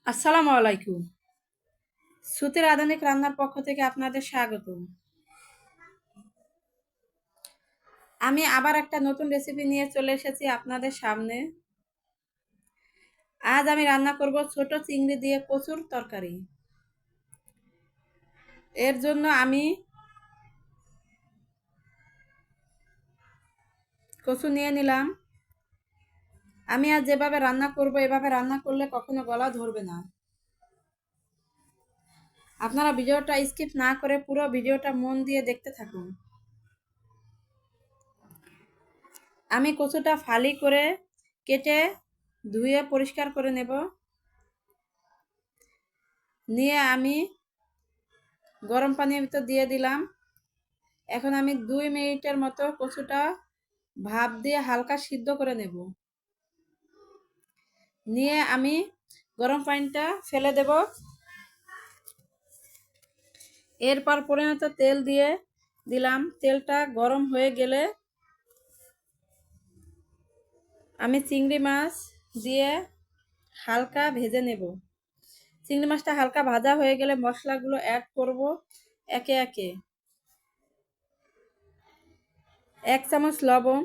আসসালামু আলাইকুম। শ্রুতির আধুনিক রান্নার পক্ষ থেকে আপনাদের স্বাগত। আমি আবার একটা নতুন রেসিপি নিয়ে চলে এসেছি আপনাদের সামনে। আজ আমি রান্না করব ছোট চিংড়ি দিয়ে কচুর তরকারি। এর জন্য আমি কচু নিয়ে নিলাম। আমি আজ যেভাবে রান্না করব এভাবে রান্না করলে কখনো গলা ধরবে না। আপনারা ভিডিওটা স্কিপ না করে পুরো ভিডিওটা মন দিয়ে দেখতে থাকুন। আমি কচুটা ফালি করে কেটে ধুয়ে পরিষ্কার করে নেব। নিয়ে আমি গরম পানির ভিতর দিয়ে দিলাম। এখন আমি 2 মিনিটের মতো কচুটা ভাপ দিয়ে হালকা সিদ্ধ করে নেব। নিয়ে আমি গরম পানিটা ফেলে দেব। এরপর পরিমাণ তেল দিয়ে দিলাম। তেলটা গরম হয়ে গেলে আমি চিংড়ি মাছ দিয়ে হালকা ভেজে নেব। চিংড়ি মাছটা হালকা ভাজা হয়ে গেলে মশলাগুলো অ্যাড করব একে একে। 1 চামচ লবণ,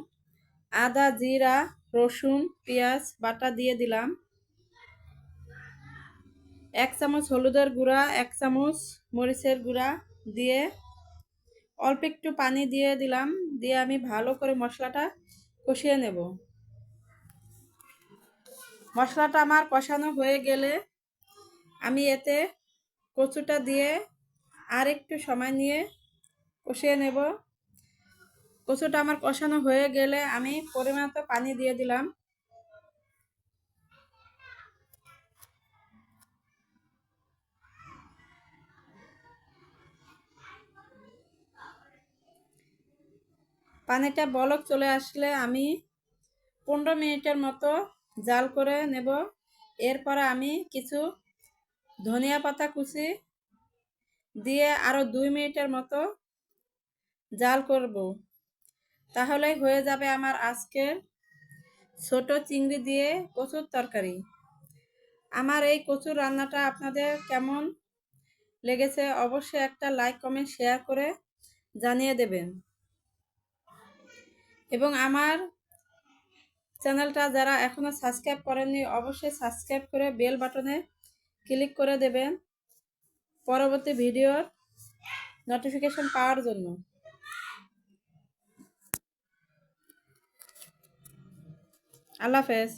আদা, জিরা, রসুন, পেঁয়াজ বাটা দিয়ে দিলাম। 1 চামচ হলুদের গুঁড়া, 1 চামচ মরিচের গুঁড়া দিয়ে অল্প একটু পানি দিয়ে দিলাম। দিয়ে আমি ভালো করে মশলাটা কষিয়ে নেব। মশলাটা আমার কষানো হয়ে গেলে আমি এতে কচুটা দিয়ে আর একটু সময় নিয়ে কষিয়ে নেব। কচুটা আমার কষানো হয়ে গেলে আমি পরিমাণ মতো পানি দিয়ে দিলাম। পানিটা বলক চলে আসলে আমি 15 মিনিটের মতো জাল করে নেব। এরপরে আমি কিছু ধনিয়া পাতা কুচি দিয়ে আরও 2 মিনিটের মতো জাল করব। তাহলেই হয়ে যাবে আমার আজকের ছোট চিংড়ি দিয়ে কচুর তরকারি। আমার এই কচুর রান্নাটা আপনাদের কেমন লেগেছে অবশ্যই একটা লাইক কমেন্ট শেয়ার করে জানিয়ে দেবেন। এবং আমার চ্যানেলটা যারা এখনো সাবস্ক্রাইব করেননি অবশ্যই সাবস্ক্রাইব করে বেল বাটনে ক্লিক করে দেবেন পরবর্তী ভিডিওর নোটিফিকেশন পাওয়ার জন্য। আল্লাহ হাফেজ।